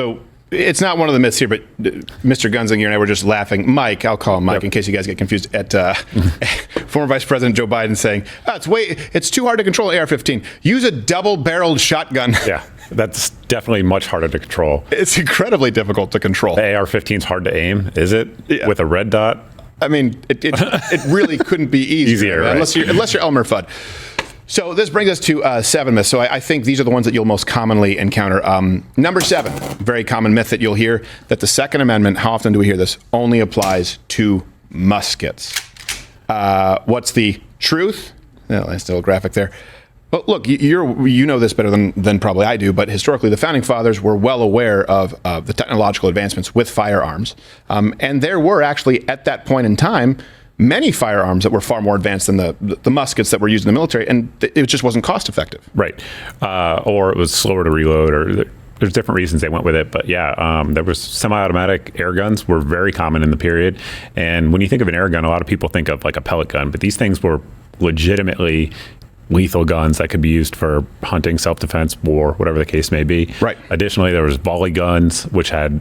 So it's not one of the myths here, but Mr. Gunzlinger and I were just laughing. Mike, I'll call him Mike in case you guys get confused, at former Vice President Joe Biden saying, it's too hard to control an AR-15. Use a double-barreled shotgun. Yeah, that's definitely much harder to control. It's incredibly difficult to control. The AR-15 is hard to aim, is it? Yeah. With a red dot? I mean, it really couldn't be easier, right? unless you're Elmer Fudd. So this brings us to 7 myths. So I think these are the ones that you'll most commonly encounter. Number 7, very common myth that you'll hear, that the Second Amendment, how often do we hear this, only applies to muskets. What's the truth? Oh, that's still a graphic there. Well, look, you know this better than probably I do, but historically the Founding Fathers were well aware of the technological advancements with firearms. And there were actually, at that point in time, many firearms that were far more advanced than the muskets that were used in the military, and it just wasn't cost effective. Right. Or it was slower to reload, or there's different reasons they went with it. But yeah, there was semi-automatic air guns were very common in the period. And when you think of an air gun, a lot of people think of like a pellet gun, but these things were legitimately lethal guns that could be used for hunting, self-defense, war, whatever the case may be. Right. Additionally, there was volley guns, which had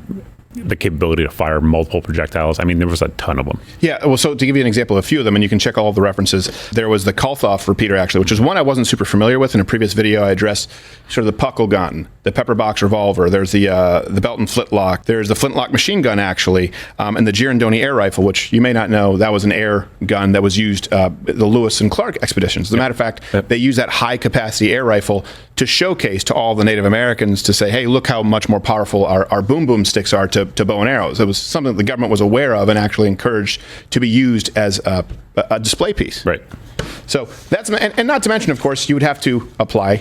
the capability to fire multiple projectiles. I mean, there was a ton of them. Yeah, well, so to give you an example of a few of them, and you can check all of the references, there was the Kalthoff repeater, actually, which is one I wasn't super familiar with. In a previous video, I addressed sort of the puckle gun, the pepper box revolver, there's the Belton flintlock, there's the flintlock machine gun, actually, and the Girandoni air rifle, which you may not know, that was an air gun that was used the Lewis and Clark expeditions. As a matter of fact, they used that high-capacity air rifle to showcase to all the Native Americans to say, hey, look how much more powerful our boom sticks are to bow and arrows. It was something that the government was aware of and actually encouraged to be used as a display piece. Right. So that's, and not to mention, of course, you would have to apply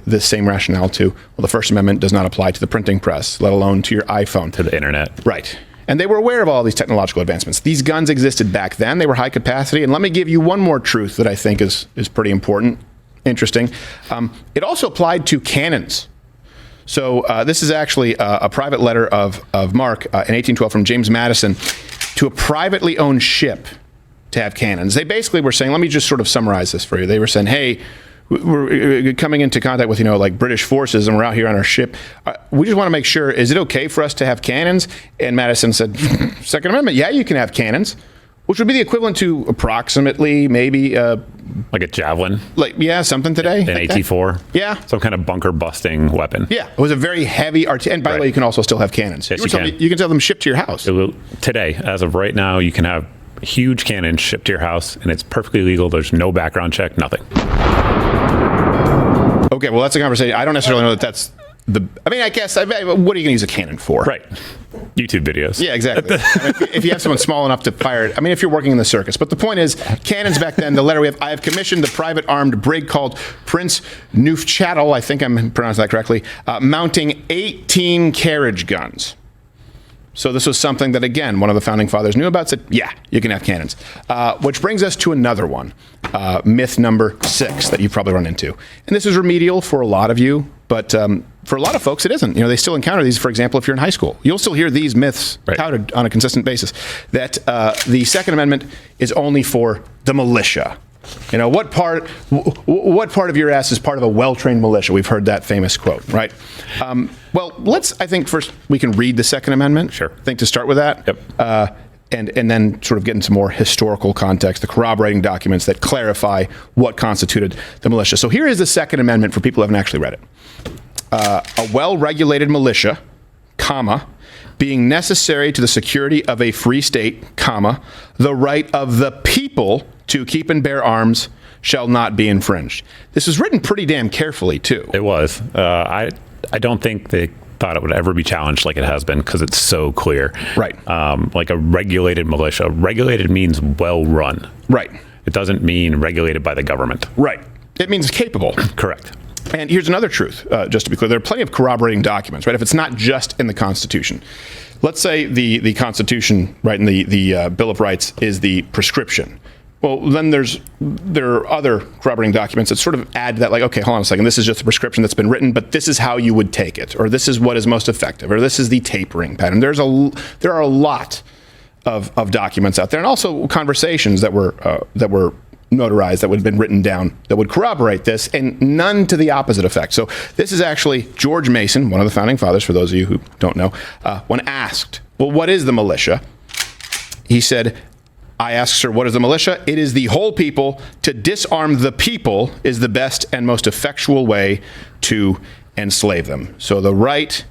this same rationale to, well, the First Amendment does not apply to the printing press, let alone to your iPhone. To the internet. Right. And they were aware of all these technological advancements. These guns existed back then. They were high capacity. And let me give you one more truth that I think is pretty important, interesting. It also applied to cannons. So this is actually a private letter of marque in 1812 from James Madison to a privately owned ship to have cannons. They basically were saying, let me just sort of summarize this for you. They were saying, hey, we're coming into contact with, like British forces, and we're out here on our ship. We just want to make sure, is it okay for us to have cannons? And Madison said, Second Amendment, yeah, you can have cannons, which would be the equivalent to approximately maybe like a javelin, something today, an AT-4, some kind of bunker busting weapon. Yeah, it was a very heavy and by the way, you can also still have cannons. Yes, you can have them shipped to your house today. As of right now, you can have huge cannons shipped to your house, and it's perfectly legal. There's no background check, nothing. Okay, well, that's a conversation. I don't necessarily know that that's I guess, what are you going to use a cannon for? Right. YouTube videos. Yeah, exactly. If you have someone small enough to fire it, if you're working in the circus. But the point is, cannons back then, the letter I have commissioned the private armed brig called Prince Neufchatel, I think I'm pronouncing that correctly, mounting 18 carriage guns. So this was something that, again, one of the Founding Fathers knew about, said, yeah, you can have cannons. Which brings us to another one, myth number 6 that you probably run into. And this is remedial for a lot of you, but for a lot of folks, it isn't. They still encounter these. For example, if you're in high school, you'll still hear these myths touted on a consistent basis, that the Second Amendment is only for the militia. What part of your ass is part of a well-trained militia? We've heard that famous quote, right? Well, I think first we can read the Second Amendment. Sure. I think to start with that. Yep. And then sort of get into more historical context, the corroborating documents that clarify what constituted the militia. So here is the Second Amendment for people who haven't actually read it. A well-regulated militia, comma, being necessary to the security of a free state, comma, the right of the people to keep and bear arms shall not be infringed. This was written pretty damn carefully, too. It was. I don't think they thought it would ever be challenged like it has been, because it's so clear. Right. Like a regulated militia. Regulated means well run. Right. It doesn't mean regulated by the government. Right. It means capable. Correct. And here's another truth, just to be clear. There are plenty of corroborating documents, right? If it's not just in the Constitution. Let's say the Constitution, right, and the Bill of Rights is the prescription. Well, then there are other corroborating documents that sort of add to that, like, okay, hold on a second, this is just a prescription that's been written, but this is how you would take it, or this is what is most effective, or this is the tapering pattern. There are a lot of documents out there, and also conversations that were notarized, that would have been written down, that would corroborate this, and none to the opposite effect. So this is actually George Mason, one of the founding fathers, for those of you who don't know, when asked, well, what is the militia? He said, I ask, sir, what is the militia? It is the whole people. To disarm the people is the best and most effectual way to enslave them. So the right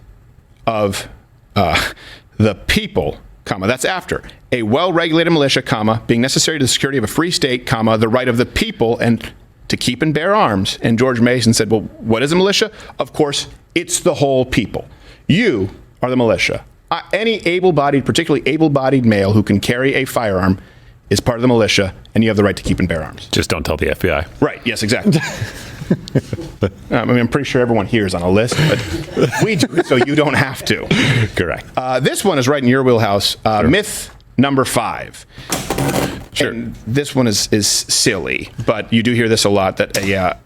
of the people, comma, that's after a well-regulated militia, comma, being necessary to the security of a free state, comma, the right of the people and to keep and bear arms. And George Mason said, well, what is a militia? Of course, it's the whole people. You are the militia. Any able-bodied, particularly able-bodied male who can carry a firearm is part of the militia, and you have the right to keep and bear arms. Just don't tell the FBI. Right. Yes, exactly. I mean, I'm pretty sure everyone here is on a list, but we do it so you don't have to. Correct. This one is right in your wheelhouse. Sure. Myth number 5. Sure. And this one is silly, but you do hear this a lot, that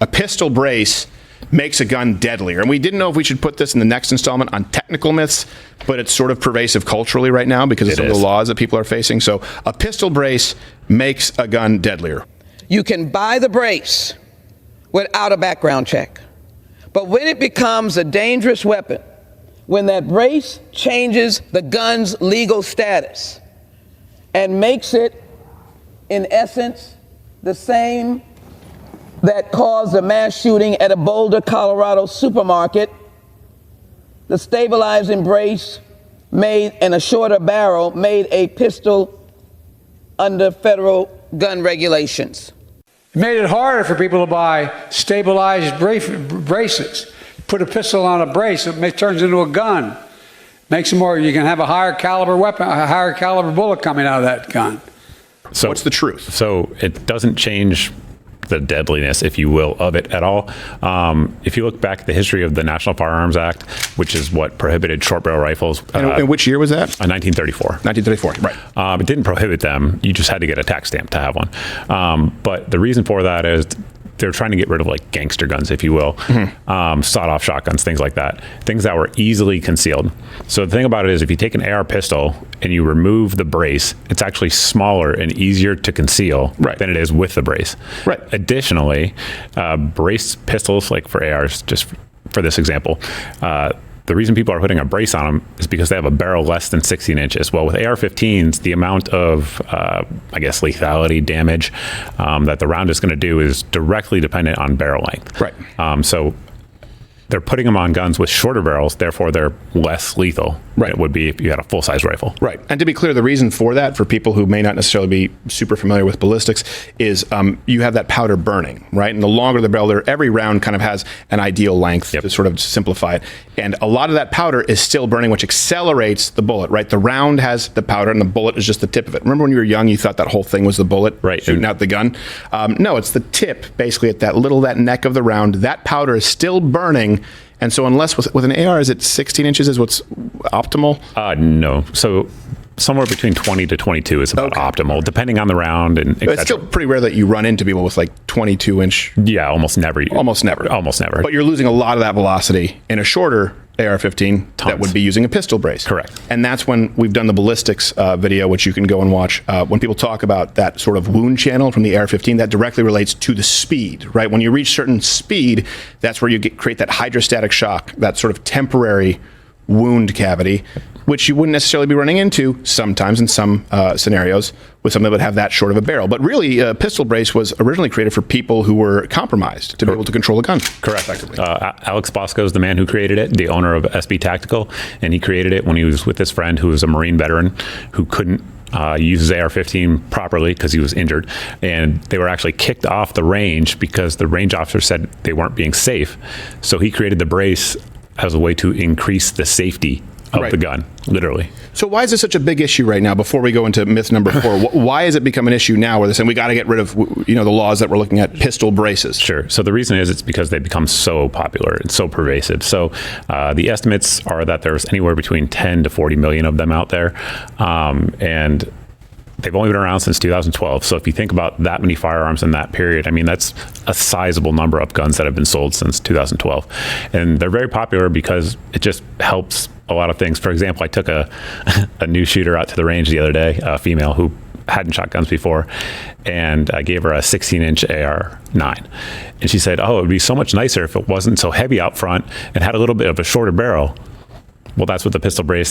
a pistol brace makes a gun deadlier. And we didn't know if we should put this in the next installment on technical myths, but it's sort of pervasive culturally right now because of some of the laws that people are facing. So a pistol brace makes a gun deadlier. You can buy the brace without a background check. But when it becomes a dangerous weapon, when that brace changes the gun's legal status and makes it, in essence, the same that caused a mass shooting at a Boulder, Colorado supermarket, the stabilizing brace made and a shorter barrel made a pistol under federal gun regulations. It made it harder for people to buy stabilized braces. Put a pistol on a brace, it turns into a gun. Makes it more, you can have a higher caliber weapon, a higher caliber bullet coming out of that gun. So what's the truth? So it doesn't change the deadliness, if you will, of it at all. If you look back at the history of the National Firearms Act, which is what prohibited short barrel rifles. And which year was that? 1934. 1934, right. It didn't prohibit them. You just had to get a tax stamp to have one. But the reason for that is they're trying to get rid of like gangster guns, if you will, sawed-off shotguns, things like that, things that were easily concealed. So the thing about it is, if you take an AR pistol and you remove the brace, it's actually smaller and easier to conceal than it is with the brace. Right. Additionally, brace pistols, like for ARs, just for this example, the reason people are putting a brace on them is because they have a barrel less than 16 inches. Well, with AR-15s, the amount of, lethality damage that the round is going to do is directly dependent on barrel length. Right. So they're putting them on guns with shorter barrels, therefore they're less lethal than it would be if you had a full-size rifle. Right. And to be clear, the reason for that, for people who may not necessarily be super familiar with ballistics, is you have that powder burning, right? And the longer the barrel, every round kind of has an ideal length to sort of simplify it. And a lot of that powder is still burning, which accelerates the bullet, right? The round has the powder and the bullet is just the tip of it. Remember when you were young, you thought that whole thing was the bullet shooting out the gun? No, it's the tip, basically, at that neck of the round. That powder is still burning. And so unless with an AR, is it 16 inches is what's optimal? No. So somewhere between 20 to 22 is about optimal, depending on the round and et cetera. It's still pretty rare that you run into people with like 22-inch. Yeah, almost never. Almost never. Almost never. But you're losing a lot of that velocity in a shorter AR-15 that would be using a pistol brace. Correct. And that's when we've done the ballistics video, which you can go and watch. When people talk about that sort of wound channel from the AR-15, that directly relates to the speed, right? When you reach certain speed, that's where you create that hydrostatic shock, that sort of temporary wound cavity, which you wouldn't necessarily be running into sometimes in some scenarios with something that would have that short of a barrel. But really, a pistol brace was originally created for people who were compromised to be able to control a gun. Correct. Alex Bosco is the man who created it, the owner of SB Tactical, and he created it when he was with his friend who was a Marine veteran who couldn't use his AR-15 properly because he was injured, and they were actually kicked off the range because the range officer said they weren't being safe. So he created the brace as a way to increase the safety of the gun, literally. So why is this such a big issue right now? Before we go into myth number 4, why has it become an issue now where they're saying we got to get rid of the laws that we're looking at, pistol braces? Sure. So the reason is it's because they become so popular and so pervasive. So the estimates are that there's anywhere between 10 to 40 million of them out there, and they've only been around since 2012. So if you think about that many firearms in that period, I mean, that's a sizable number of guns that have been sold since 2012. And they're very popular because it just helps a lot of things. For example, I took a new shooter out to the range the other day, a female who hadn't shot guns before, and I gave her a 16-inch AR-9. And she said, oh, it would be so much nicer if it wasn't so heavy out front and had a little bit of a shorter barrel. Well, that's what the pistol brace